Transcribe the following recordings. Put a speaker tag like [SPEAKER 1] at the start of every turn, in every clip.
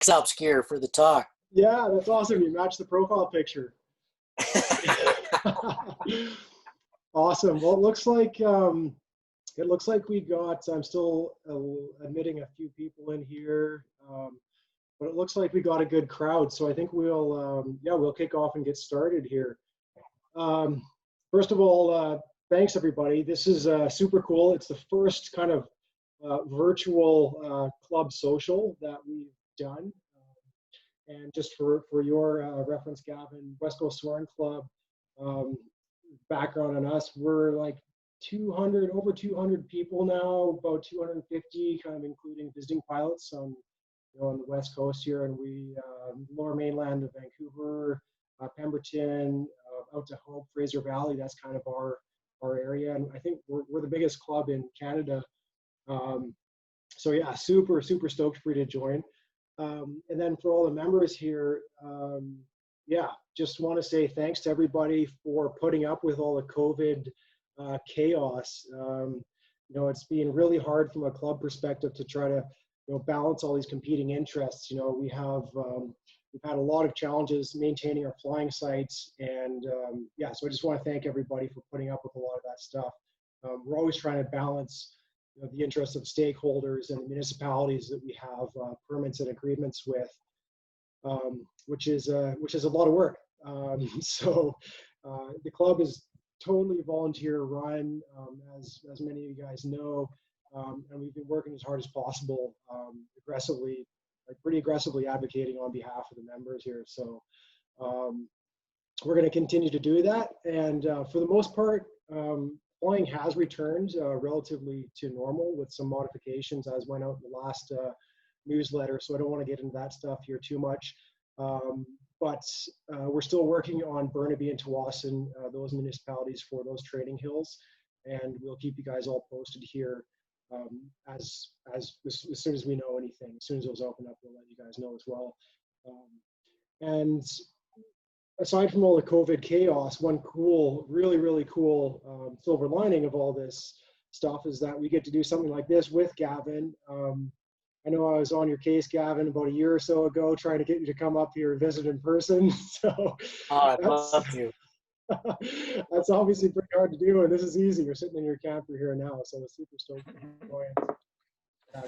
[SPEAKER 1] Xalps gear for the talk.
[SPEAKER 2] Yeah, that's awesome. You matched the profile picture. Awesome. Well, it looks like we got. I'm still admitting a few people in here, but it looks like we got a good crowd. So I think we'll kick off and get started here. First of all, thanks everybody. This is super cool. It's the first kind of virtual club social that we've done. And just for your reference, Gavin, West Coast Soaring Club, background on us, we're like over 200 people now, about 250, kind of including visiting pilots on the West Coast here, and we lower mainland of Vancouver, Pemberton, out to Hope, Fraser Valley. That's kind of our area, and I think we're the biggest club in Canada. So yeah, super stoked for you to join. And then for all the members here, just want to say thanks to everybody for putting up with all the COVID chaos. It's been really hard from a club perspective to try to balance all these competing interests. We've had a lot of challenges maintaining our flying sites, and so I just want to thank everybody for putting up with a lot of that stuff. We're always trying to balance the interests of stakeholders and the municipalities that we have permits and agreements with, which is a lot of work. So the club is totally volunteer run, as many of you guys know, and we've been working as hard as possible, pretty aggressively advocating on behalf of the members here. So we're going to continue to do that, and for the most part, flying has returned relatively to normal with some modifications as went out in the last newsletter, so I don't want to get into that stuff here too much. But we're still working on Burnaby and Tawasin, those municipalities, for those training hills, and we'll keep you guys all posted here as soon as we know anything. As soon as those open up, we'll let you guys know as well. And aside from all the COVID chaos, one cool, really cool silver lining of all this stuff is that we get to do something like this with Gavin. I know I was on your case, Gavin, about a year or so ago, trying to get you to come up here and visit in person. So
[SPEAKER 1] I'd love to.
[SPEAKER 2] That's obviously pretty hard to do, and this is easy. You're sitting in your camper here now, so I'm super stoked to join.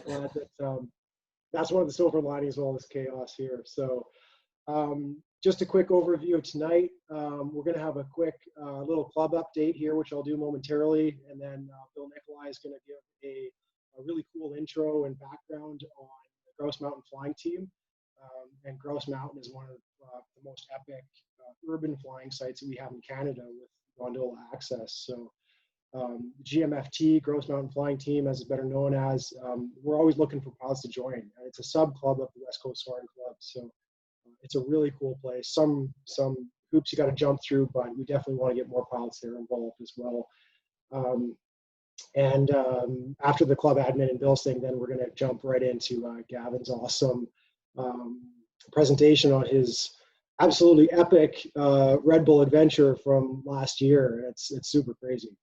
[SPEAKER 2] Glad that that's one of the silver linings of all this chaos here. So just a quick overview of tonight. We're going to have a quick little club update here, which I'll do momentarily, and then Bill Nikolai is going to give a really cool intro and background on the Grouse Mountain flying team. And Grouse Mountain is one of the most epic urban flying sites that we have in Canada with gondola access. So GMFT, Grouse Mountain Flying Team, as it's better known as, we're always looking for pilots to join. It's a sub-club of the West Coast Soaring Club, so it's a really cool place. Some hoops you got to jump through, but we definitely want to get more pilots there involved as well. And after the club admin and Bill's thing, then we're going to jump right into Gavin's awesome presentation on his absolutely epic Red Bull adventure from last year. It's super crazy.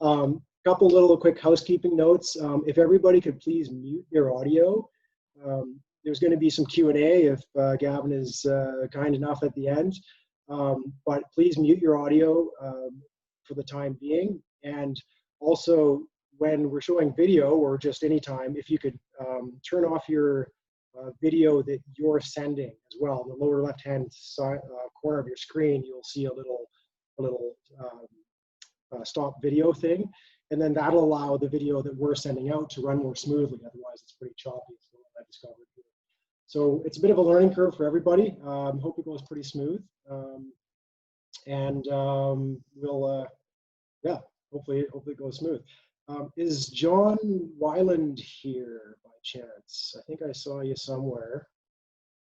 [SPEAKER 2] Couple little quick housekeeping notes. If everybody could please mute their audio. There's going to be some Q&A if Gavin is kind enough at the end. But please mute your audio for the time being. And also, when we're showing video, or just any time, if you could turn off your video that you're sending as well. In the lower left-hand side corner of your screen, you'll see a little stop video thing, and then that'll allow the video that we're sending out to run more smoothly. Otherwise, it's pretty choppy. Is what I discovered here. So it's a bit of a learning curve for everybody. Hope it goes pretty smooth, and we'll hopefully it goes smooth. Is John Weiland here by chance? I think I saw you somewhere.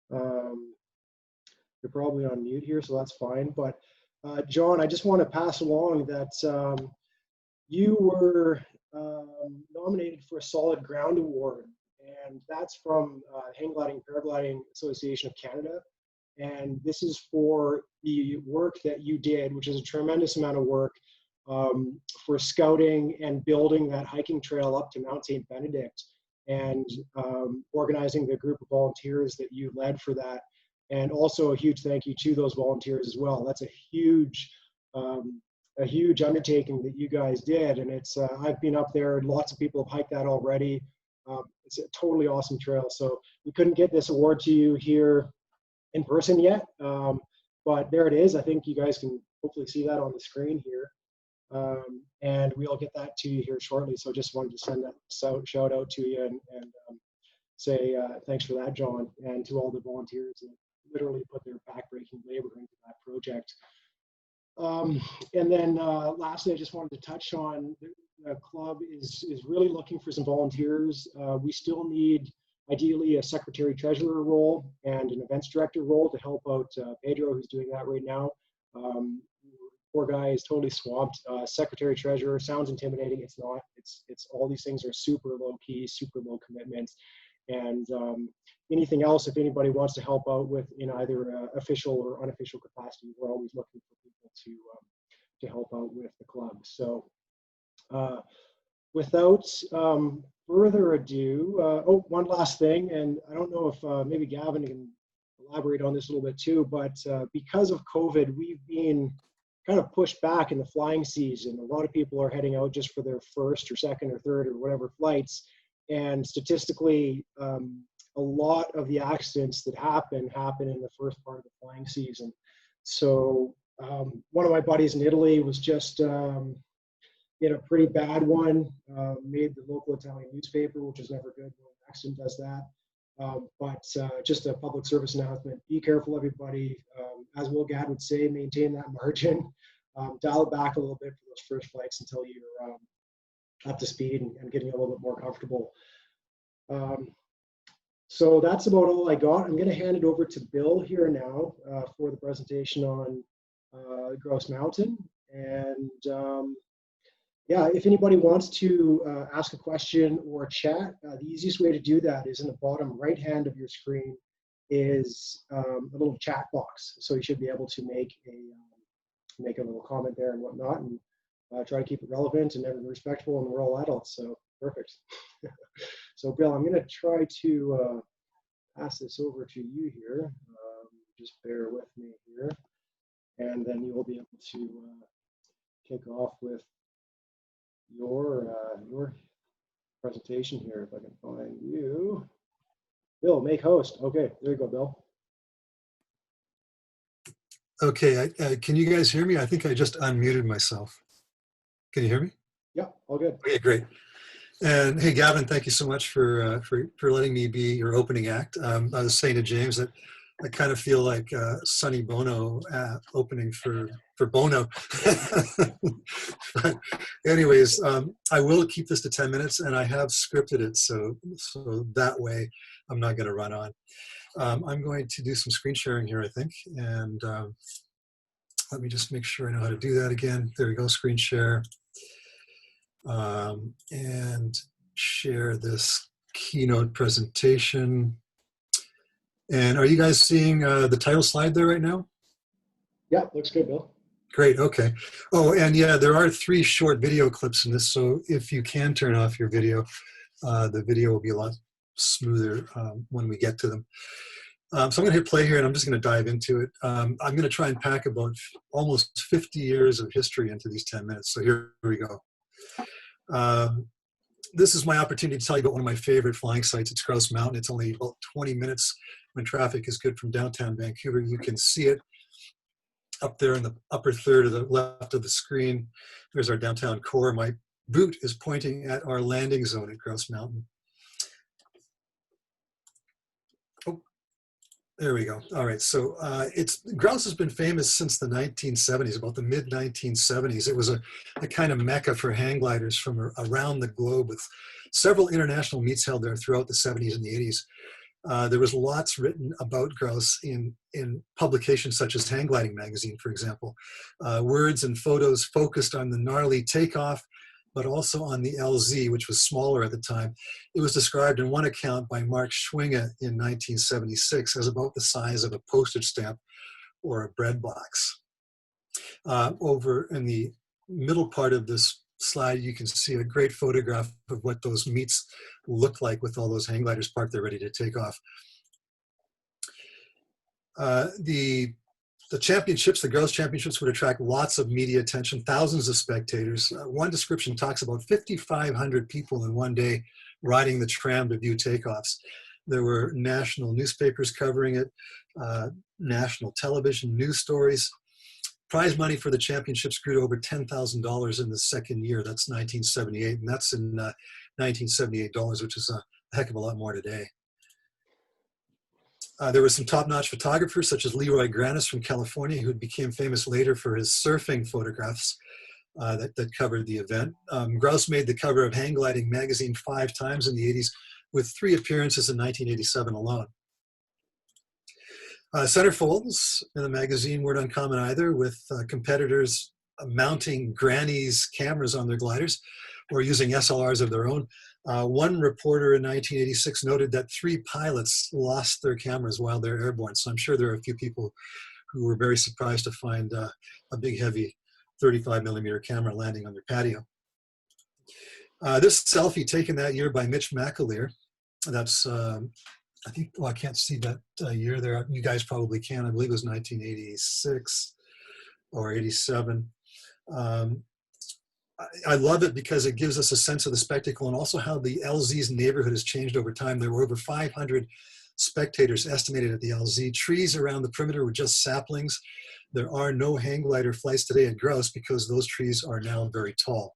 [SPEAKER 2] You're probably on mute here, so that's fine. But John, I just want to pass along that you were nominated for a Solid Ground Award, and that's from Hang Gliding Paragliding Association of Canada. And this is for the work that you did, which is a tremendous amount of work for scouting and building that hiking trail up to Mount St. Benedict and organizing the group of volunteers that you led for that. And also a huge thank you to those volunteers as well. That's a huge undertaking that you guys did. And it's, I've been up there and lots of people have hiked that already. It's a totally awesome trail. So we couldn't get this award to you here in person yet, but there it is. I think you guys can hopefully see that on the screen here. And we'll get that to you here shortly. So just wanted to send that shout out to you and say thanks for that, John, and to all the volunteers that literally put their backbreaking labor into that project. And then lastly, I just wanted to touch on the club is really looking for some volunteers. We still need ideally a secretary treasurer role and an events director role to help out Pedro, who's doing that right now. Poor guy is totally swamped. Secretary treasurer sounds intimidating. It's not. It's all these things are super low key, super low commitments. And anything else, if anybody wants to help out with in either official or unofficial capacity, we're always looking for people to help out with the club. So without further ado, one last thing, and I don't know if maybe Gavin can elaborate on this a little bit too, but because of COVID, we've been kind of pushed back in the flying season. A lot of people are heading out just for their first or second or third or whatever flights. And statistically, a lot of the accidents that happen in the first part of the flying season. So one of my buddies in Italy was just in a pretty bad one, made the local Italian newspaper, which is never good when an accident does that. But just a public service announcement, be careful everybody. As Will Gadd would say, maintain that margin. Dial it back a little bit for those first flights until you're up to speed and getting a little bit more comfortable. So that's about all I got. I'm going to hand it over to Bill here now for the presentation on Grouse Mountain. And yeah, if anybody wants to ask a question or chat, the easiest way to do that is in the bottom right hand of your screen is a little chat box. So you should be able to make a little comment there and whatnot, and try to keep it relevant and respectful, and we're all adults, so perfect. So Bill, I'm going to try to pass this over to you here. Just bear with me here, and then you will be able to kick off with your presentation here, if I can find you. Bill, make host. Okay, there you go, Bill.
[SPEAKER 3] Okay, can you guys hear me? I think I just unmuted myself. Can you hear me?
[SPEAKER 2] Yeah, all good.
[SPEAKER 3] Okay, great. And hey, Gavin, thank you so much for letting me be your opening act. I was saying to James that I kind of feel like Sonny Bono opening for Bono. But anyways, I will keep this to 10 minutes, and I have scripted it, so that way I'm not going to run on. I'm going to do some screen sharing here, I think, and let me just make sure I know how to do that again. There we go, screen share. And share this keynote presentation. And are you guys seeing the title slide there right now?
[SPEAKER 2] Yeah, looks good, Bill.
[SPEAKER 3] Great, okay. Oh, and yeah, there are 3 short video clips in this, so if you can turn off your video, the video will be a lot smoother when we get to them. So I'm going to hit play here, and I'm just going to dive into it. I'm going to try and pack about almost 50 years of history into these 10 minutes, so here we go. This is my opportunity to tell you about one of my favorite flying sites. It's Grouse Mountain. It's only about 20 minutes when traffic is good from downtown Vancouver. You can see it up there in the upper third of the left of the screen. There's our downtown core. My boot is pointing at our landing zone at Grouse Mountain. Oh, there we go. All right, so Grouse has been famous since the 1970s, about the mid-1970s. It was a kind of mecca for hang gliders from around the globe, with several international meets held there throughout the 70s and the 80s. There was lots written about Grouse in publications such as Hang Gliding Magazine, for example. Words and photos focused on the gnarly takeoff, but also on the LZ, which was smaller at the time. It was described in one account by Mark Schwinge in 1976 as about the size of a postage stamp or a bread box. Over in the middle part of this slide, you can see a great photograph of what those meets look like with all those hang gliders parked there ready to take off. The championships, the Grouse Championships, would attract lots of media attention, thousands of spectators. One description talks about 5,500 people in one day riding the tram to view takeoffs. There were national newspapers covering it, national television, news stories. Prize money for the championships grew to over $10,000 in the second year. That's 1978, and that's in 1978 dollars, which is a heck of a lot more today. There were some top-notch photographers such as Leroy Granis from California, who became famous later for his surfing photographs that covered the event. Grouse made the cover of Hang Gliding magazine 5 times in the 80s, with 3 appearances in 1987 alone. Centerfolds in the magazine weren't uncommon either, with competitors mounting granny's cameras on their gliders or using SLRs of their own. One reporter in 1986 noted that 3 pilots lost their cameras while they're airborne. So I'm sure there are a few people who were very surprised to find a big, heavy 35mm camera landing on their patio. This selfie taken that year by Mitch McAleer, that's, I think, well, I can't see that year there. You guys probably can. I believe it was 1986 or 87. I love it because it gives us a sense of the spectacle and also how the LZ's neighborhood has changed over time. There were over 500 spectators estimated at the LZ. Trees around the perimeter were just saplings. There are no hang glider flights today at Grouse because those trees are now very tall.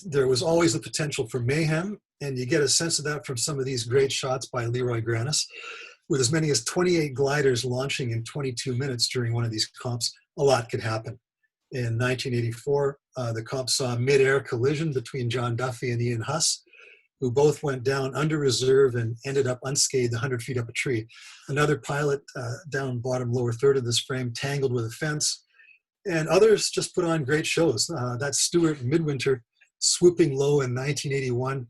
[SPEAKER 3] There was always the potential for mayhem, and you get a sense of that from some of these great shots by Leroy Granis. With as many as 28 gliders launching in 22 minutes during one of these comps, a lot could happen. In 1984, the comp saw a mid-air collision between John Duffy and Ian Huss, who both went down under reserve and ended up unscathed 100 feet up a tree. Another pilot down bottom lower third of this frame tangled with a fence, and others just put on great shows. That's Stuart Midwinter swooping low in 1981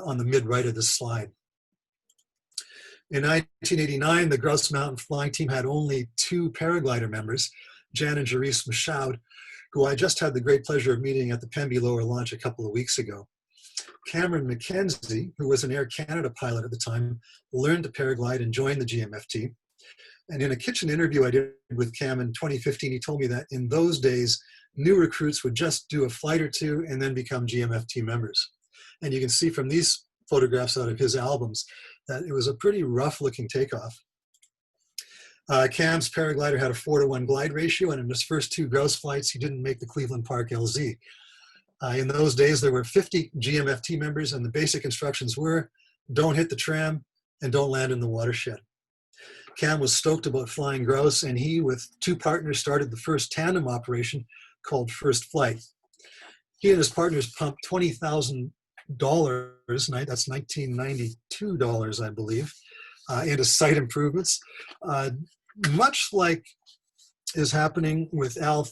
[SPEAKER 3] on the mid-right of this slide. In 1989, the Grouse Mountain flying team had only 2 paraglider members, Jan and Jerice Michaud, who I just had the great pleasure of meeting at the Pemby lower launch a couple of weeks ago. Cameron McKenzie, who was an Air Canada pilot at the time, learned to paraglide and joined the GMFT. And in a kitchen interview I did with Cam in 2015, he told me that in those days, new recruits would just do a flight or 2 and then become GMFT members. And you can see from these photographs out of his albums that it was a pretty rough looking takeoff. Cam's paraglider had a 4-to-1 glide ratio, and in his first 2 Grouse flights, he didn't make the Cleveland Park LZ. In those days, there were 50 GMFT members, and the basic instructions were, don't hit the tram and don't land in the watershed. Cam was stoked about flying Grouse, and he, with 2 partners, started the first tandem operation called First Flight. He and his partners pumped $20,000, that's 1992 dollars, I believe, into site improvements. Much like is happening with Al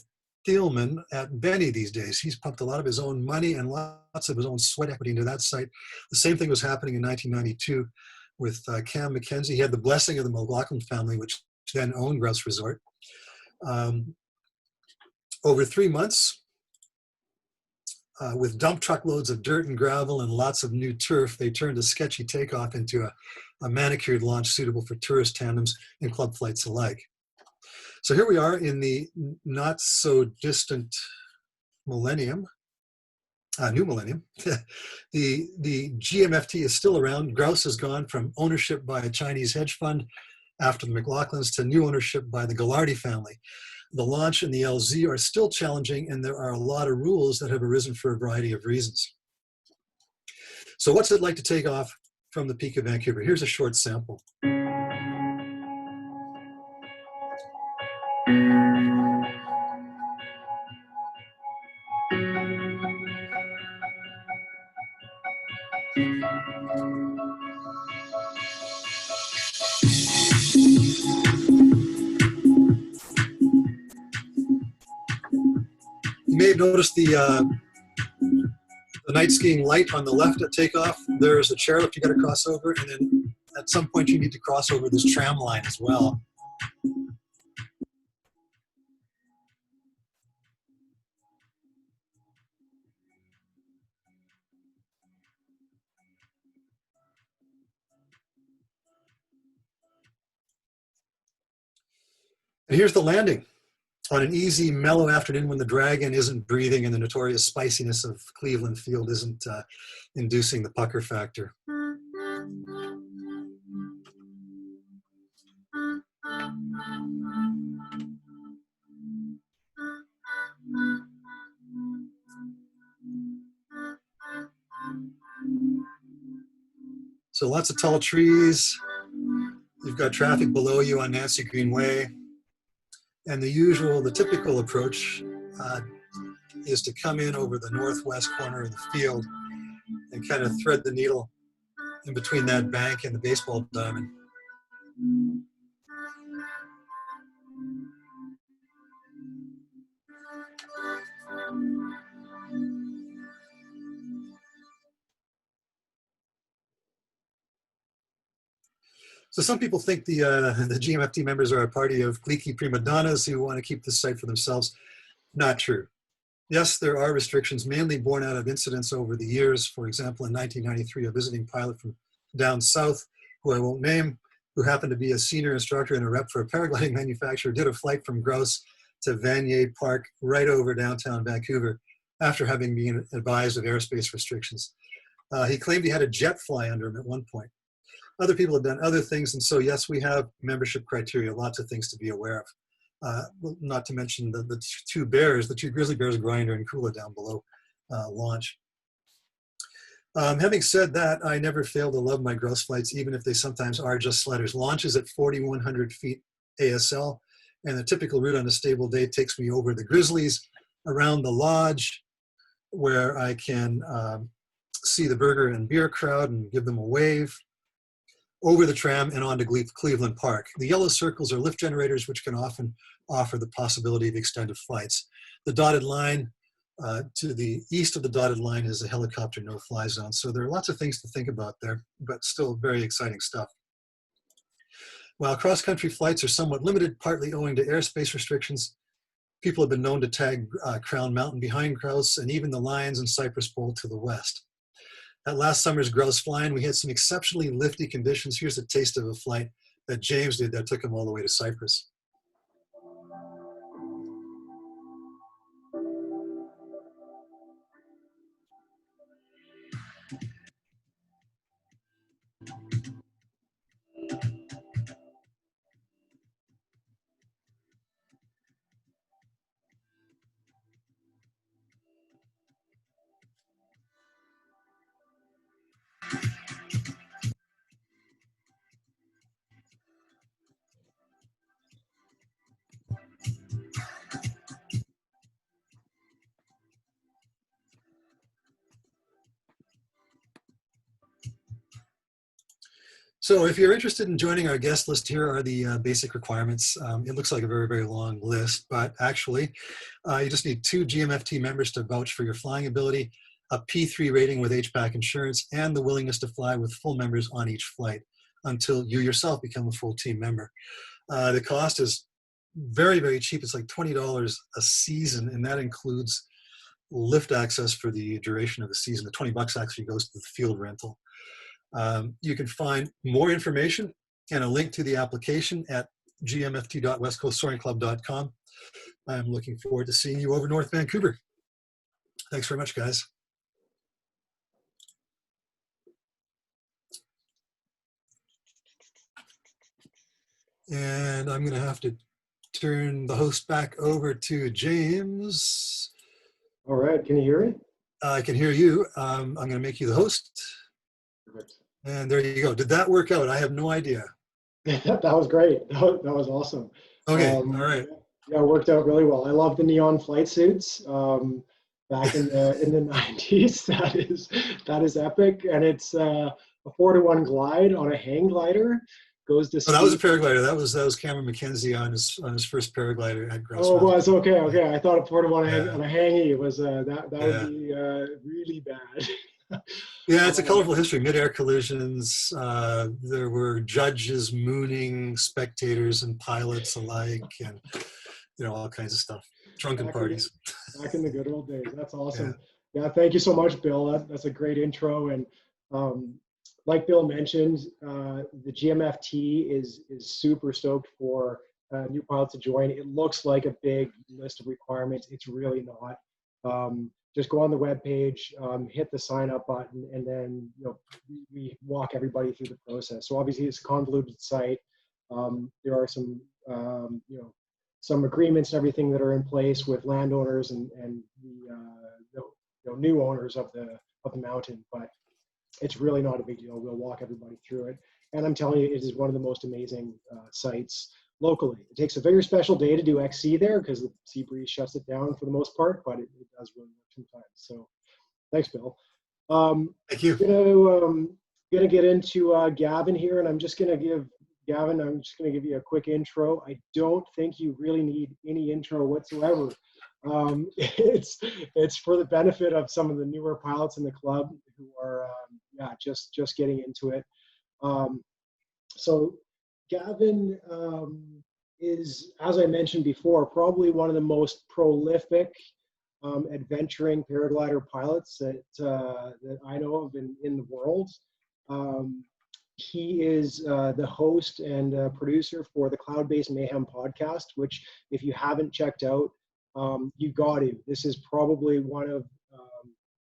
[SPEAKER 3] Thielman at Benny these days. He's pumped a lot of his own money and lots of his own sweat equity into that site. The same thing was happening in 1992 with Cam McKenzie. He had the blessing of the McLaughlin family, which then owned Grouse Resort. Over 3 months, with dump truck loads of dirt and gravel and lots of new turf, they turned a sketchy takeoff into a manicured launch suitable for tourist tandems and club flights alike. So here we are in the not so distant millennium, new millennium. The GMFT is still around. Grouse has gone from ownership by a Chinese hedge fund after the McLaughlins to new ownership by the Ghilardi family. The launch and the LZ are still challenging, and there are a lot of rules that have arisen for a variety of reasons. So what's it like to take off from the peak of Vancouver? Here's a short sample. You may have noticed the night skiing light on the left at takeoff. There's a chairlift you got to cross over, and then at some point you need to cross over this tram line as well. And here's the landing on an easy, mellow afternoon when the dragon isn't breathing and the notorious spiciness of Cleveland Field isn't inducing the pucker factor. So lots of tall trees. You've got traffic below you on Nancy Green Way. And the typical approach is to come in over the northwest corner of the field and kind of thread the needle in between that bank and the baseball diamond. So some people think the GMFT members are a party of cliquey prima donnas who want to keep this site for themselves. Not true. Yes, there are restrictions mainly born out of incidents over the years. For example, in 1993, a visiting pilot from down south, who I won't name, who happened to be a senior instructor and a rep for a paragliding manufacturer, did a flight from Grouse to Vanier Park right over downtown Vancouver after having been advised of airspace restrictions. He claimed he had a jet fly under him at one point. Other people have done other things, and so yes, we have membership criteria, lots of things to be aware of. Not to mention the two grizzly bears, Grinder and Kula down below launch. Having said that, I never fail to love my grouse flights, even if they sometimes are just sliders. Launches at 4,100 feet ASL, and the typical route on a stable day takes me over the grizzlies, around the lodge, where I can see the burger and beer crowd and give them a wave, over the tram and onto Cleveland Park. The yellow circles are lift generators, which can often offer the possibility of extended flights. The dotted line, to the east of the dotted line, is a helicopter no-fly zone. So there are lots of things to think about there, but still very exciting stuff. While cross-country flights are somewhat limited, partly owing to airspace restrictions, people have been known to tag Crown Mountain behind Grouse and even the Lions and Cypress Bowl to the west. At last summer's Grouse Flying, we had some exceptionally lifty conditions. Here's a taste of a flight that James did that took him all the way to Cyprus. So if you're interested in joining our guest list, here are the basic requirements. It looks like a very, very long list, but actually you just need 2 GMFT members to vouch for your flying ability, a P3 rating with HPAC insurance, and the willingness to fly with full members on each flight until you yourself become a full team member. The cost is very, very cheap. It's like $20 a season, and that includes lift access for the duration of the season. The $20 actually goes to the field rental. You can find more information and a link to the application at gmft.westcoastsoaringclub.com. I'm looking forward to seeing you over North Vancouver. Thanks very much, guys. And I'm going to have to turn the host back over to James.
[SPEAKER 2] All right, can you hear me?
[SPEAKER 3] I can hear you. I'm going to make you the host.
[SPEAKER 2] Perfect.
[SPEAKER 3] And there you go. Did that work out? I have no idea.
[SPEAKER 2] That was great. That was awesome.
[SPEAKER 3] Okay, all right.
[SPEAKER 2] Yeah, it worked out really well. I love the neon flight suits. Back in the 90s, that is epic, and it's a 4-to-1 glide on a hang glider. Goes to.
[SPEAKER 3] Oh, that was a paraglider. That was Cameron McKenzie on his first paraglider at Grouse
[SPEAKER 2] Mountain.
[SPEAKER 3] Oh,
[SPEAKER 2] it was okay. I thought a 4-to-1 on a hangy was that would be really bad.
[SPEAKER 3] Yeah, it's a colorful history. Mid-air collisions. There were judges mooning spectators and pilots alike, and all kinds of stuff. Drunken parties.
[SPEAKER 2] Back in the good old days. That's awesome. Yeah, thank you so much, Bill. That's a great intro. And like Bill mentioned, the GMFT is super stoked for new pilots to join. It looks like a big list of requirements. It's really not. Just go on the webpage, hit the sign up button, and then we walk everybody through the process. So obviously it's a convoluted site. There are some some agreements and everything that are in place with landowners and the new owners of the mountain, but it's really not a big deal. We'll walk everybody through it, and I'm telling you, it is one of the most amazing sites locally. It takes a very special day to do XC there because the sea breeze shuts it down for the most part, but it does really work sometimes. So thanks, Bill.
[SPEAKER 3] Thank you.
[SPEAKER 2] Gonna get into Gavin here, and I'm just gonna give you a quick intro. I don't think you really need any intro whatsoever. It's for the benefit of some of the newer pilots in the club who are just getting into it. So Gavin is, as I mentioned before, probably one of the most prolific adventuring paraglider pilots that I know of in the world. He is the host and producer for the Cloudbase Mayhem Podcast, which if you haven't checked out, you got to. This is probably one of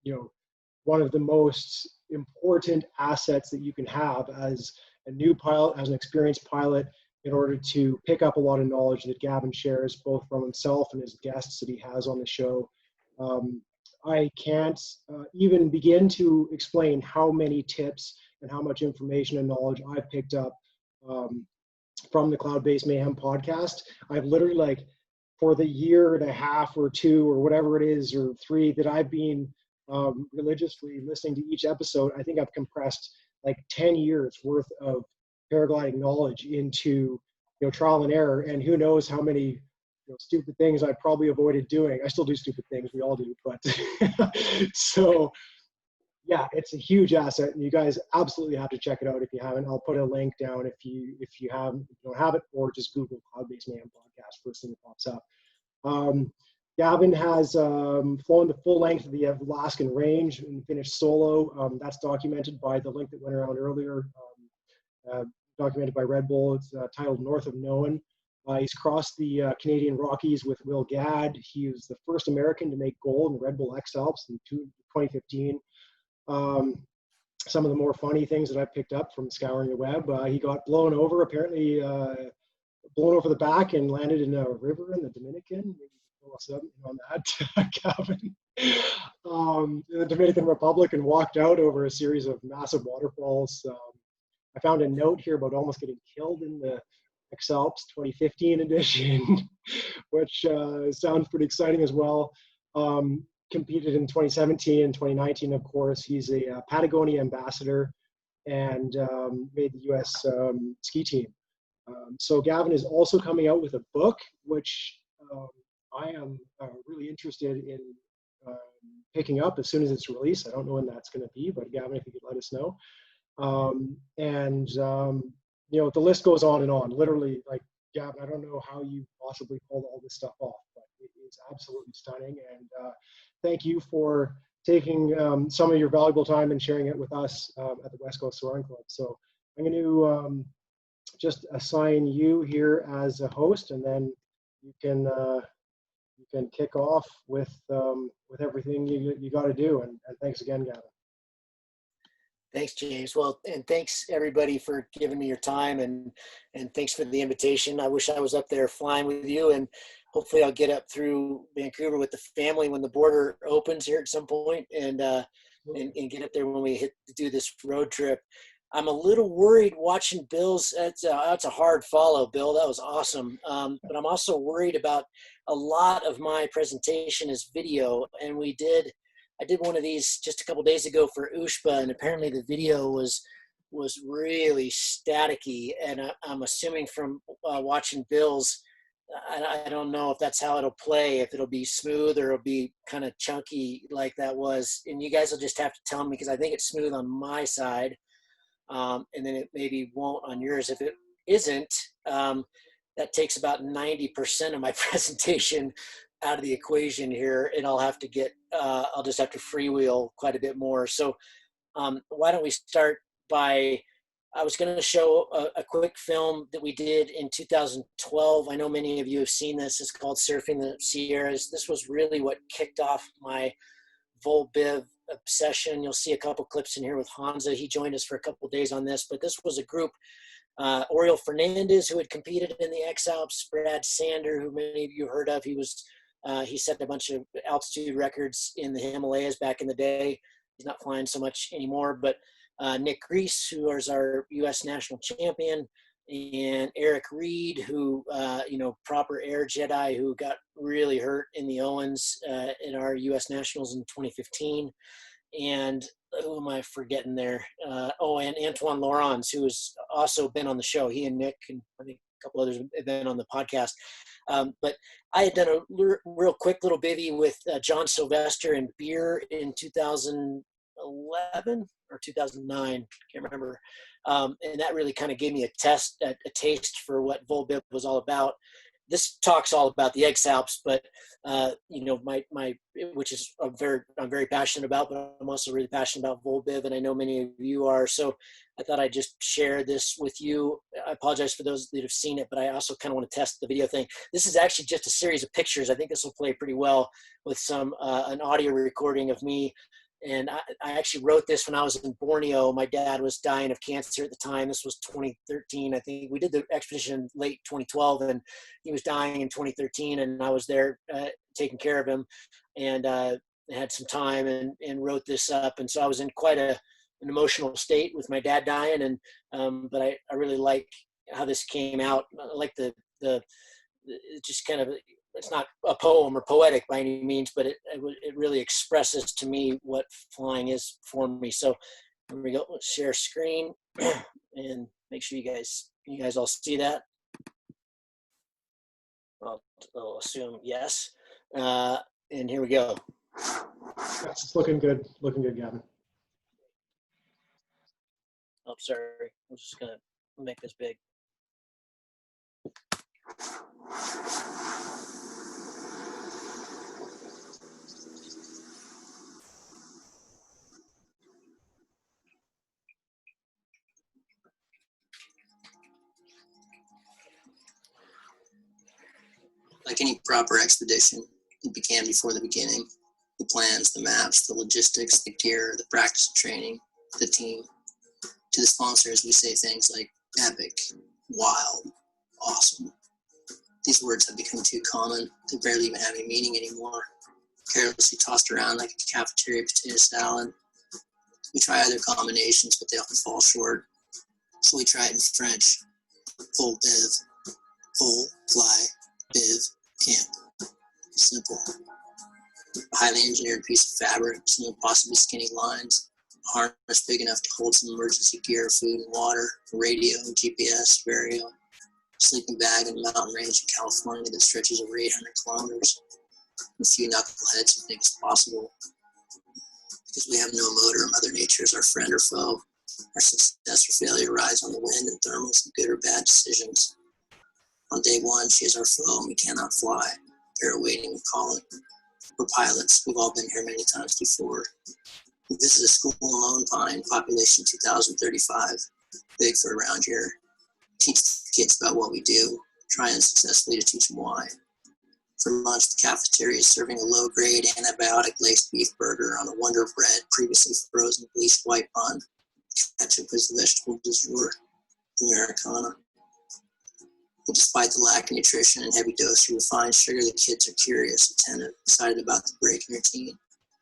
[SPEAKER 2] the most important assets that you can have as a new pilot, as an experienced pilot, in order to pick up a lot of knowledge that Gavin shares, both from himself and his guests that he has on the show. I can't even begin to explain how many tips and how much information and knowledge I've picked up from the Cloudbase Mayhem Podcast. I've literally, for the year and a half or two or whatever it is, or 3 that I've been religiously listening to each episode, I think I've compressed 10 years worth of paragliding knowledge into trial and error, and who knows how many stupid things I probably avoided doing. I still do stupid things, we all do, but so yeah, it's a huge asset, and you guys absolutely have to check it out if you haven't. I'll put a link down if you don't have it, or just Google Cloudbase Mayhem Podcast, first thing that pops up. Gavin has flown the full length of the Alaskan Range and finished solo. That's documented by the link that went around earlier, documented by Red Bull. It's titled North of Known. He's crossed the Canadian Rockies with Will Gadd. He was the first American to make gold in Red Bull Xalps in 2015. Some of the more funny things that I picked up from scouring the web, he got blown over, apparently blown over the back and landed in a river in the Dominican. Maybe you can fill us up on that, Gavin. In the Dominican Republic, and walked out over a series of massive waterfalls. I found a note here about almost getting killed in the Xalps 2015 edition, which sounds pretty exciting as well. Competed in 2017 and 2019, of course. He's a Patagonia ambassador and made the U.S. ski team. So Gavin is also coming out with a book, which I am really interested in picking up as soon as it's released. I don't know when that's going to be, but Gavin, if you could let us know. The list goes on and on. Literally, Gavin, I don't know how you possibly pulled all this stuff off, but it is absolutely stunning. And thank you for taking some of your valuable time and sharing it with us at the West Coast Soaring Club. So I'm going to just assign you here as a host, and then you can kick off with everything you got to do. And thanks again, Gavin.
[SPEAKER 1] Thanks, James. Well, and thanks everybody for giving me your time, and thanks for the invitation. I wish I was up there flying with you, and hopefully I'll get up through Vancouver with the family when the border opens here at some point, and get up there when we hit to do this road trip. I'm a little worried watching Bill's. That's a hard follow, Bill. That was awesome. But I'm also worried about a lot of my presentation is video, and I did one of these just a couple days ago for USHPA, and apparently the video was really staticky. And I'm assuming from watching Bill's, I don't know if that's how it'll play, if it'll be smooth or it'll be kind of chunky like that was. And you guys will just have to tell me, because I think it's smooth on my side, and then it maybe won't on yours. If it isn't, that takes about 90% of my presentation out of the equation here, and I'll just have to freewheel quite a bit more. So why don't we start by I was going to show a quick film that we did in 2012. I know many of you have seen this. It's called Surfing the Sierras. This was really what kicked off my Volbiv obsession. You'll see a couple clips in here with Hansa. He joined us for a couple of days on this, but this was a group, Oriol Fernandez, who had competed in the Xalps, Brad Sander, who many of you heard of. He set a bunch of altitude records in the Himalayas back in the day. He's not flying so much anymore, but Nick Reese, who is our U.S. national champion, and Eric Reed, who, proper air Jedi, who got really hurt in the Owens in our U.S. nationals in 2015. And who am I forgetting there? And Antoine Laurens, who has also been on the show. He and Nick, and I think a couple others have been on the podcast. But I had done a real quick little bivvy with John Sylvester and Beer in 2011 or 2009, can't remember. And that really kind of gave me a taste for what Volbiv was all about. This talk's all about the Xalps, but which is I'm very passionate about, but I'm also really passionate about Volbiv, and I know many of you are. So I thought I'd just share this with you. I apologize for those that have seen it, but I also kind of want to test the video thing. This is actually just a series of pictures. I think this will play pretty well with some an audio recording of me. And I actually wrote this when I was in Borneo. My dad was dying of cancer at the time. This was 2013. I think we did the expedition late 2012, and he was dying in 2013. And I was there taking care of him, and had some time and wrote this up. And so I was in quite an emotional state with my dad dying. And but I really like how this came out. I like the just kind of. It's not a poem or poetic by any means, but it really expresses to me what flying is for me. So here we go. Let's share screen and make sure you guys all see that. I'll assume yes. And here we go.
[SPEAKER 2] That's looking good. Looking good, Gavin.
[SPEAKER 1] Oh, sorry. I'm just going to make this big.
[SPEAKER 4] Like any proper expedition, it began before the beginning. The plans, the maps, the logistics, the gear, the practice training, the team. To the sponsors, we say things like epic, wild, awesome. These words have become too common. They barely even have any meaning anymore. Carelessly tossed around like a cafeteria potato salad. We try other combinations, but they often fall short. So we try it in French. Vol biv, vol, fly, biv, camp. Simple. A highly engineered piece of fabric, some impossibly skinny lines, a harness big enough to hold some emergency gear, food and water, a radio, GPS, stereo, a sleeping bag in a mountain range in California that stretches over 800 kilometers. And a few knuckleheads who think it's possible. Because we have no motor, Mother Nature is our friend or foe. Our success or failure rides on the wind and thermals of good or bad decisions. On day one, she is our foe and we cannot fly. Air waiting, we call it. We're pilots. We've all been here many times before. We visit a school in Lone Pine, population 2,035. Big for around here. Teach the kids about what we do. Try unsuccessfully to teach them why. For lunch, the cafeteria is serving a low-grade antibiotic-laced beef burger on a Wonder Bread, previously frozen bleached white bun. Ketchup is the vegetable du jour, Americana. But despite the lack of nutrition and heavy dose of refined sugar, the kids are curious, attentive, excited about the break in routine.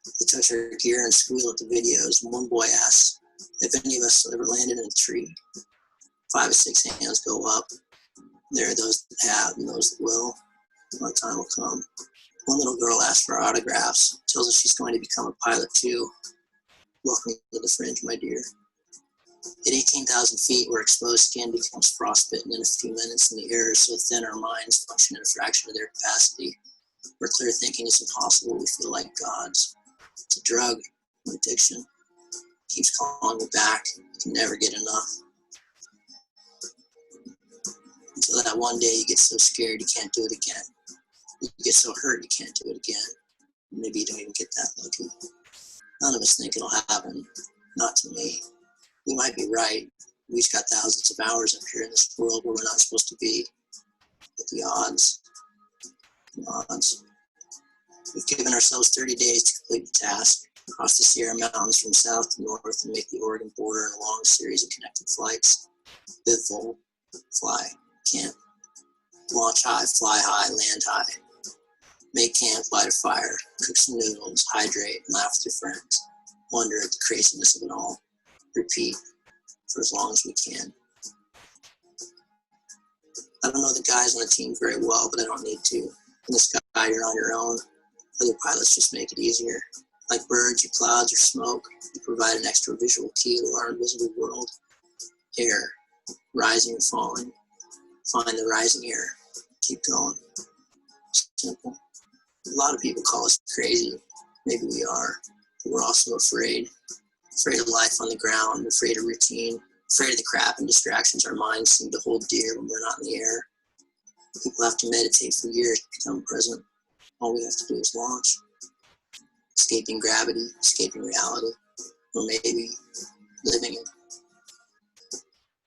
[SPEAKER 4] They touch our gear and squeal at the videos, and one boy asks if any of us ever landed in a tree. 5 or 6 hands go up. There are those that have and those that will. One time will come. One little girl asks for autographs, tells us she's going to become a pilot too. Welcome to the fringe, my dear. At 18,000 feet, where exposed skin becomes frostbitten in a few minutes and the air is so thin our minds function at a fraction of their capacity, where clear thinking is impossible, we feel like gods. It's a drug, an addiction. It keeps calling me back. You can never get enough. Until that one day you get so scared you can't do it again. You get so hurt you can't do it again. Maybe you don't even get that lucky. None of us think it'll happen. Not to me. We might be right. We each got thousands of hours up here in this world where we're not supposed to be. But the odds. We've given ourselves 30 days to complete the task, cross the Sierra Mountains from south to north and make the Oregon border in a long series of connected flights. Bivol, fly, camp, launch high, fly high, land high. Make camp, light a fire, cook some noodles, hydrate, and laugh with your friends. Wonder at the craziness of it all. Repeat for as long as we can. I don't know the guys on the team very well, but I don't need to. In the sky, you're on your own. Other pilots just make it easier. Like birds or clouds or smoke, you provide an extra visual key to our invisible world. Air, rising and falling. Find the rising air. Keep going. Simple. A lot of people call us crazy. Maybe we are, but we're also afraid. Afraid of life on the ground, afraid of routine, afraid of the crap and distractions our minds seem to hold dear when we're not in the air. People have to meditate for years to become present. All we have to do is launch. Escaping gravity, escaping reality, or maybe living it.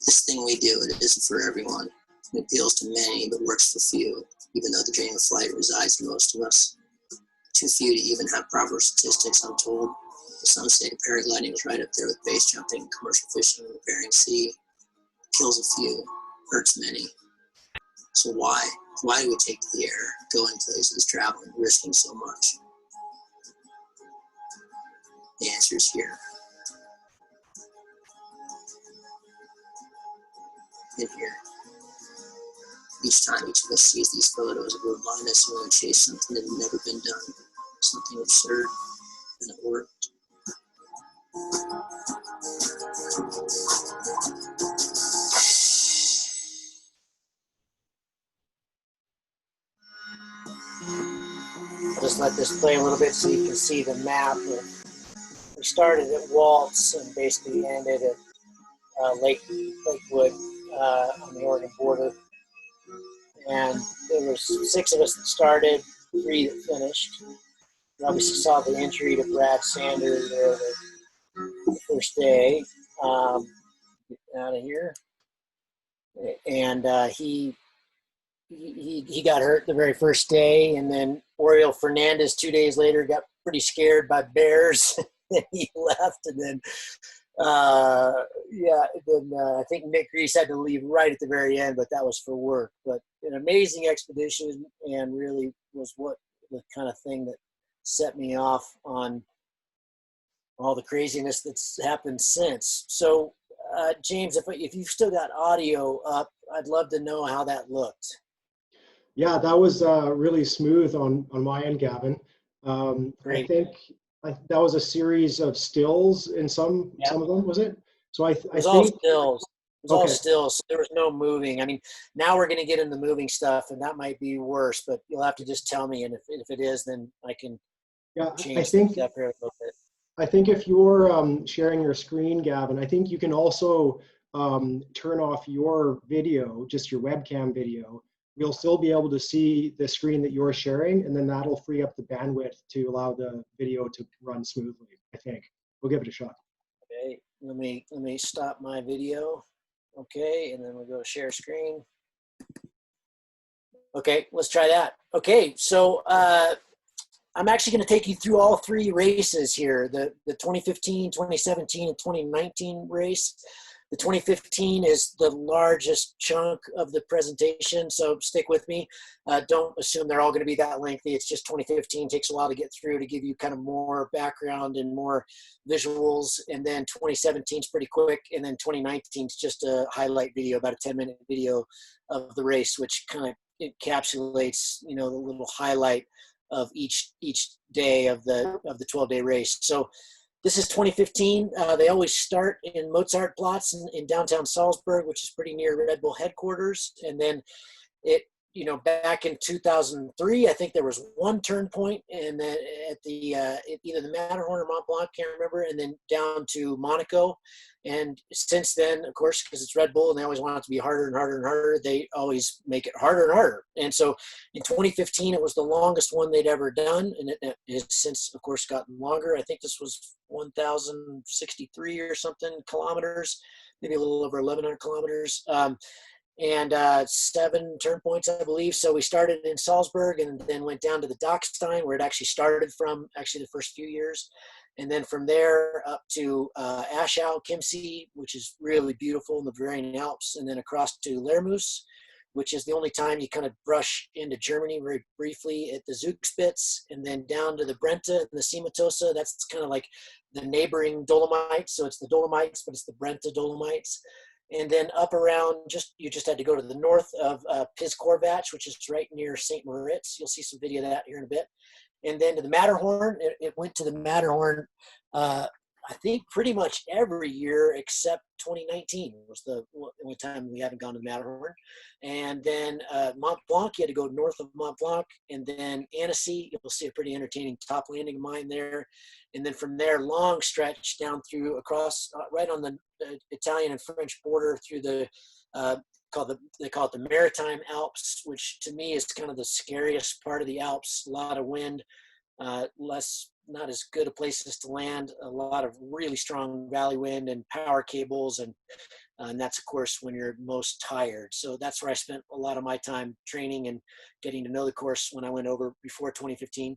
[SPEAKER 4] This thing we do, it isn't for everyone. It appeals to many, but works for few, even though the dream of flight resides in most of us. Too few to even have proper statistics, I'm told. Some say paragliding is right up there with base jumping, commercial fishing in the Bering Sea. Kills a few, hurts many. So why? Why do we take to the air, going places, traveling, risking so much? The answer is here. In here. Each time each of us sees these photos, it will remind us we want to chase something that had never been done, something absurd, and it worked.
[SPEAKER 1] I'll just let this play a little bit so you can see the map. We started at Waltz and basically ended at Lakewood on the Oregon border. And there was 6 of us that started, 3 that finished. You obviously saw the injury to Brad Sanders there the first day. Get out of here. And he got hurt the very first day, and then Oriol Fernandez 2 days later got pretty scared by bears, and he left. And then, I think Nick Reese had to leave right at the very end, but that was for work. But an amazing expedition, and really was what the kind of thing that set me off on all the craziness that's happened since. So, James, if you've still got audio up, I'd love to know how that looked.
[SPEAKER 2] Yeah, that was really smooth on my end, Gavin.
[SPEAKER 1] Great.
[SPEAKER 2] I think that was a series of stills in some of them, was it? So I think
[SPEAKER 1] all stills. It was all
[SPEAKER 2] Okay.
[SPEAKER 1] stills. So there was no moving. I mean, now we're going to get into moving stuff, and that might be worse. But you'll have to just tell me, and if it is, then I can change things up here a little bit.
[SPEAKER 2] I think if you're sharing your screen, Gavin, I think you can also turn off your video, just your webcam video. We'll still be able to see the screen that you're sharing, and then that'll free up the bandwidth to allow the video to run smoothly, I think. We'll give it a shot.
[SPEAKER 1] Okay, let me stop my video. Okay, and then we'll go share screen. Okay, let's try that. Okay, so I'm actually going to take you through all 3 races here, the 2015, 2017, and 2019 race. The 2015 is the largest chunk of the presentation, so stick with me. Don't assume they're all going to be that lengthy. It's just 2015 takes a while to get through to give you kind of more background and more visuals. And then 2017 is pretty quick. And then 2019 is just a highlight video, about a 10-minute video of the race, which kind of encapsulates, the little highlight of each day of the 12-day race. So this is 2015. They always start in Mozartplatz in downtown Salzburg, which is pretty near Red Bull headquarters. And then back in 2003, I think there was one turn point, and then at either the Matterhorn or Mont Blanc, can't remember, and then down to Monaco. And since then, of course, because it's Red Bull and they always want it to be harder and harder and harder, they always make it harder and harder. And so in 2015, it was the longest one they'd ever done, and it has since, of course, gotten longer. I think this was 1,063 or something kilometers. maybe a little over 1,100 kilometers. And 7 turn points, I believe. So we started in Salzburg and then went down to the Dockstein, where it actually started from, actually the first few years. And then from there up to Aschau, Chiemsee, which is really beautiful in the Bavarian Alps, and then across to Lermoos, which is the only time you kind of brush into Germany very briefly at the Zugspitze, and then down to the Brenta and the Cimitosa. That's kind of like the neighboring Dolomites. So it's the Dolomites, but it's the Brenta Dolomites. And then up around, you just had to go to the north of Piskorvatch, which is right near St. Moritz. You'll see some video of that here in a bit. And then to the Matterhorn. It went to the Matterhorn, I think pretty much every year except 2019 was the only time we haven't gone to the Matterhorn. And then Mont Blanc, you had to go north of Mont Blanc. And then Annecy, you'll see a pretty entertaining top landing of mine there. And then from there, long stretch down through across, right on the Italian and French border through the, they call it the Maritime Alps, which to me is kind of the scariest part of the Alps. A lot of wind, not as good of places to land, a lot of really strong valley wind and power cables. And that's, of course, when you're most tired. So that's where I spent a lot of my time training and getting to know the course when I went over before 2015.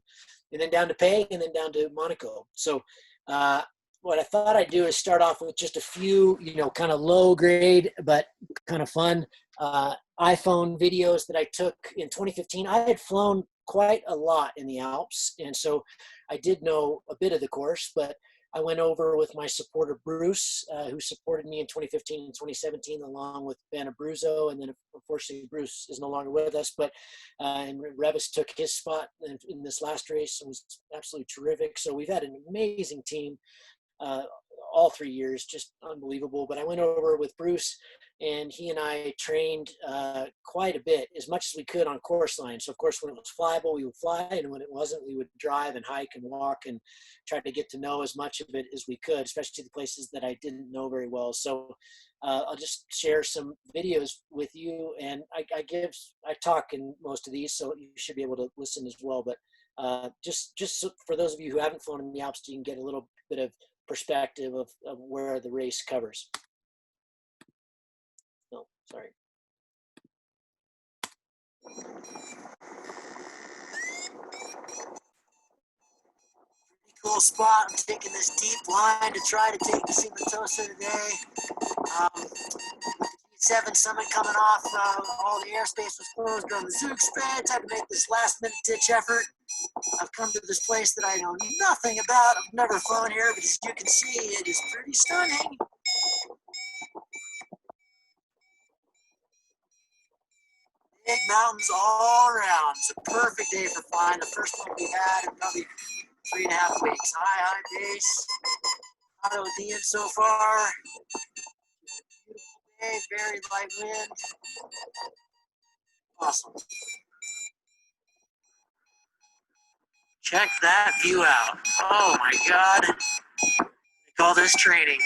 [SPEAKER 1] And then down to Pay, and then down to Monaco. So what I thought I'd do is start off with just a few, kind of low grade, but kind of fun iPhone videos that I took in 2015. I had flown quite a lot in the Alps, and so I did know a bit of the course, but I went over with my supporter Bruce, who supported me in 2015 and 2017, along with Ben Abruzzo, and then unfortunately Bruce is no longer with us, but and Revis took his spot in this last race and was absolutely terrific. So we've had an amazing team all 3 years, just unbelievable. But I went over with Bruce, and he and I trained quite a bit, as much as we could on course line. So of course, when it was flyable, we would fly, and when it wasn't, we would drive and hike and walk and try to get to know as much of it as we could, especially the places that I didn't know very well. So I'll just share some videos with you, and I talk in most of these, so you should be able to listen as well. But just for those of you who haven't flown in the Alps, you can get a little bit of perspective of where the race covers. No, sorry.
[SPEAKER 4] Pretty cool spot. I'm taking this deep line to try to take the Cimitosa today. G7 summit coming off, all the airspace was closed during the Zugspitze. I had to make this last minute ditch effort. I've come to this place that I know nothing about. I've never flown here, but as you can see, it is pretty stunning. Big mountains all around. It's a perfect day for flying. The first one we had in probably 3.5 weeks. High base. Auto at the end so far. Beautiful day, very light wind. Awesome. Check that view out. Oh my God. I call this training.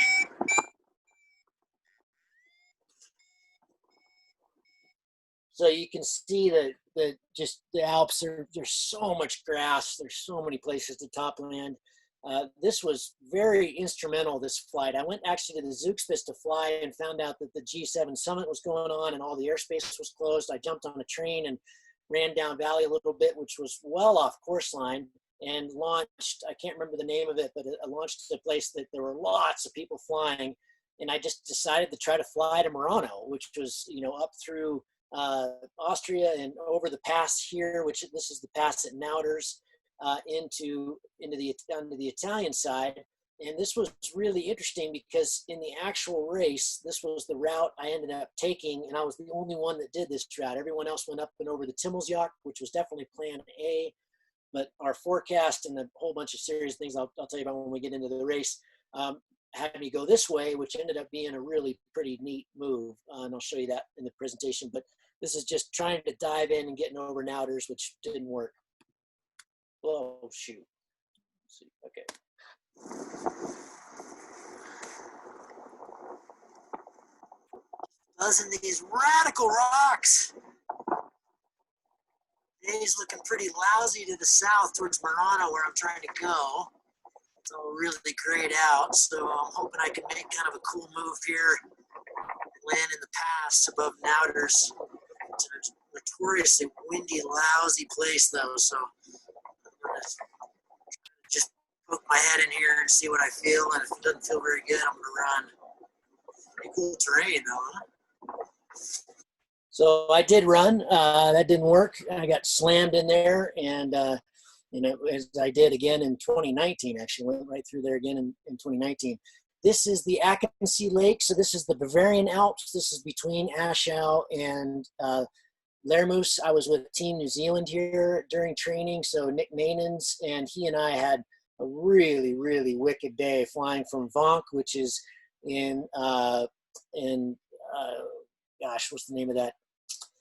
[SPEAKER 1] So you can see that the Alps there's so much grass. There's so many places to top land. This was very instrumental, this flight. I went actually to the Zugspitze to fly and found out that the G7 summit was going on and all the airspace was closed. I jumped on a train and ran down valley a little bit, which was well off course line, and launched, I can't remember the name of it, but I launched at a place that there were lots of people flying. And I just decided to try to fly to Murano, which was, up through Austria and over the pass here, which this is the pass at Nauders, into the Italian side. And this was really interesting because in the actual race, this was the route I ended up taking, and I was the only one that did this route. Everyone else went up and over the Timmelsjoch, which was definitely plan A, but our forecast and a whole bunch of serious things I'll tell you about when we get into the race had me go this way, which ended up being a really pretty neat move. And I'll show you that in the presentation, but this is just trying to dive in and getting over Nauders, which didn't work. Oh, shoot. Let's see. Okay.
[SPEAKER 4] Buzzing these radical rocks. Day's looking pretty lousy to the south towards Murano, where I'm trying to go. It's all really grayed out, so I'm hoping I can make kind of a cool move here
[SPEAKER 1] land in the pass above Nouders. It's a notoriously windy, lousy place, though, so I'm going to just poke my head in here and see what I feel, and if it doesn't feel very good, I'm going to run. Pretty cool terrain, though, huh? So I did run. That didn't work. I got slammed in there, and as I did again in 2019, actually went right through there again in 2019. This is the Achensee Lake. So this is the Bavarian Alps. This is between Aschau and Lermoos. I was with Team New Zealand here during training. So Nick Maynans and he and I had a really, really wicked day flying from Vank, which is in gosh, what's the name of that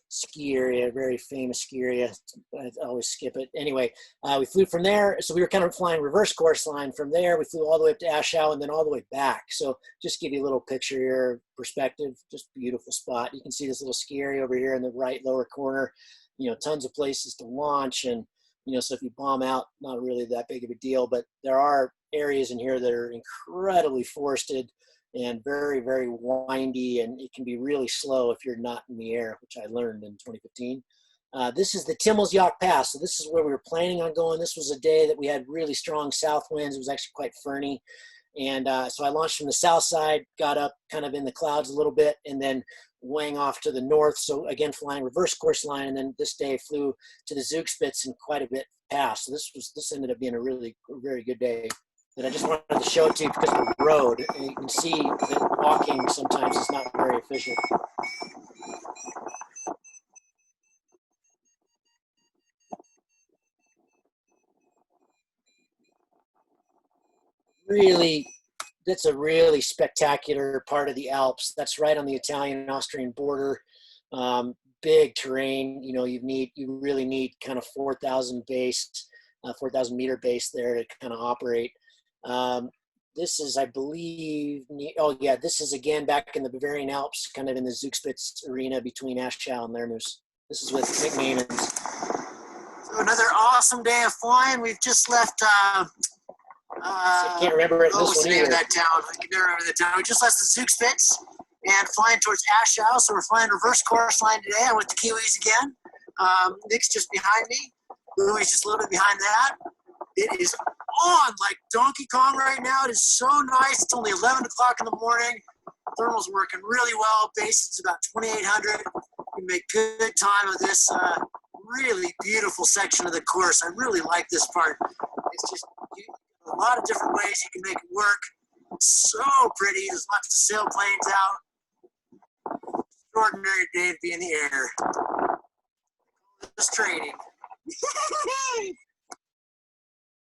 [SPEAKER 1] ski area? Very famous ski area. I always skip it. Anyway, we flew from there. So we were kind of flying reverse course line from there. We flew all the way up to Aschau and then all the way back. So just give you a little picture here, perspective, just beautiful spot. You can see this little ski area over here in the right lower corner, tons of places to launch. And, so if you bomb out, not really that big of a deal, but there are areas in here that are incredibly forested and very, very windy, and it can be really slow if you're not in the air, which I learned in 2015. This is the Timmelsjoch Pass. So this is where we were planning on going. This was a day that we had really strong south winds. It was actually quite ferny. And so I launched from the south side, got up kind of in the clouds a little bit, and then weighing off to the north. So again, flying reverse course line. And then this day flew to the Zugspitze and quite a bit past. So this ended up being a very good day. That I just wanted to show it to you because of the road. And you can see that walking sometimes is not very efficient. Really, that's a really spectacular part of the Alps. That's right on the Italian-Austrian border. Big terrain. You really need kind of 4,000 meter base there to kind of operate. This is, I believe, this is again back in the Bavarian Alps, kind of in the Zugspitze arena between Aschau and Lermoos. This is with Nick Maynans. So another awesome day of flying. We've just left, I can't remember this one the name of that town. I can never remember the town. We just left the Zugspitze and flying towards Aschau. So we're flying reverse course line today. I'm with the Kiwis again. Nick's just behind me. Louis just a little bit behind that. It is on like Donkey Kong right now. It is so nice. It's only 11 o'clock in the morning. Thermal's working really well. Base is about 2,800. You make good time of this really beautiful section of the course. I really like this part. It's just a lot of different ways you can make it work. It's so pretty. There's lots of sailplanes out. Extraordinary day to be in the air. Just training.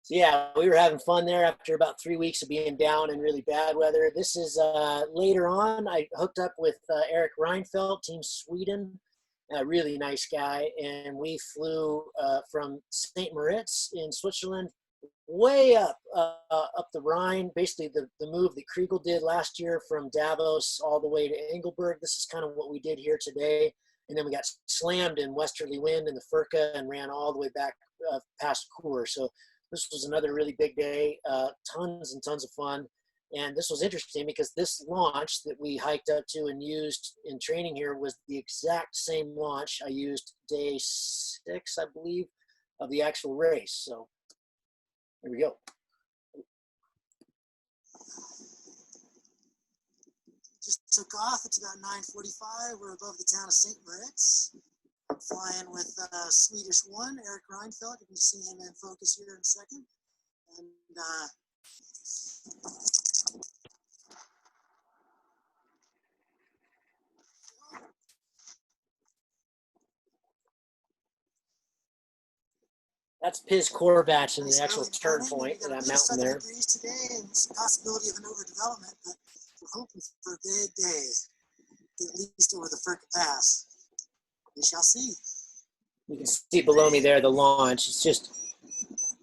[SPEAKER 1] So yeah, we were having fun there after about 3 weeks of being down in really bad weather. This is later on. I hooked up with Eric Reinfeldt, Team Sweden, a really nice guy, and we flew from St. Moritz in Switzerland way up the Rhine, basically the move that Kriegel did last year from Davos all the way to Engelberg. This is kind of what we did here today. And then we got slammed in westerly wind in the Furka and ran all the way back past Kur. So this was another really big day, tons and tons of fun. And this was interesting because this launch that we hiked up to and used in training here was the exact same launch I used day 6, I believe, of the actual race. So here we go. Just took off. It's about 9:45. We're above the town of St. Moritz. I'm flying with Swedish 1, Eric Reinfeldt. You can see him in focus here in a second. And that's Piz Corbatch and the actual turn point of that mountain there. Today, and it's a possibility of an overdevelopment, but we're hoping for a big day, at least over the Furka Pass. We shall see. You can see below me there the launch. It's just,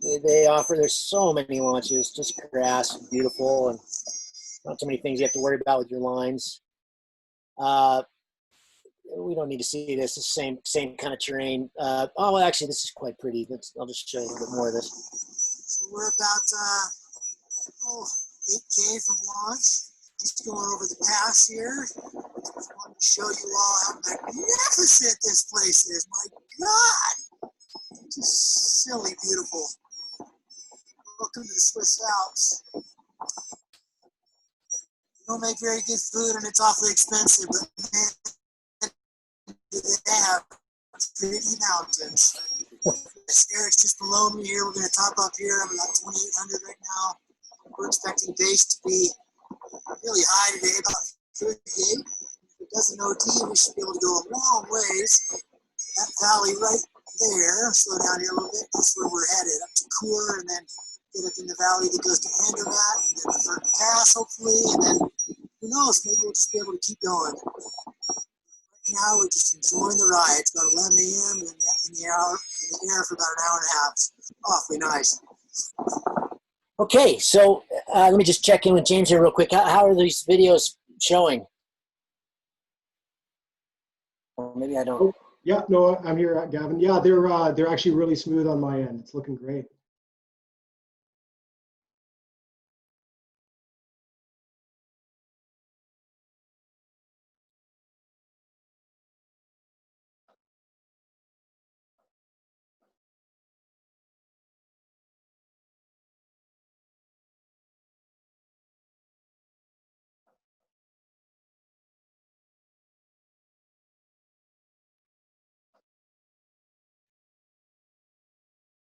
[SPEAKER 1] there's so many launches, just grass, beautiful, and not too many things you have to worry about with your lines. We don't need to see this. It's the same kind of terrain. Well, actually, this is quite pretty. I'll just show you a little bit more of this. So we're about 8K from launch. You
[SPEAKER 5] Just going over the pass here. Just wanted to show you all how magnificent this place is. My God, just silly beautiful. Welcome to the Swiss Alps. We don't make very good food and it's awfully expensive, but man, they have pretty mountains. Eric's just below me here. We're going to top up here. I'm about 2,800 right now. We're expecting base to be really high today, about 38. If it doesn't OD, we should be able to go a long ways. That valley right there, slow down here a little bit, that's where we're headed, up to Coeur, and then get up in the valley that goes to Andermatt, and then the third pass, hopefully, and then who knows, maybe we'll just be able to keep going. Right now, we're just enjoying the ride. It's about 11 a.m. and in the air for about an hour and a half. It's awfully nice.
[SPEAKER 1] Okay, so let me just check in with James here real quick. How are these videos showing? Or maybe I don't.
[SPEAKER 2] Yeah, no, I'm here, Gavin. Yeah, they're actually really smooth on my end. It's looking great.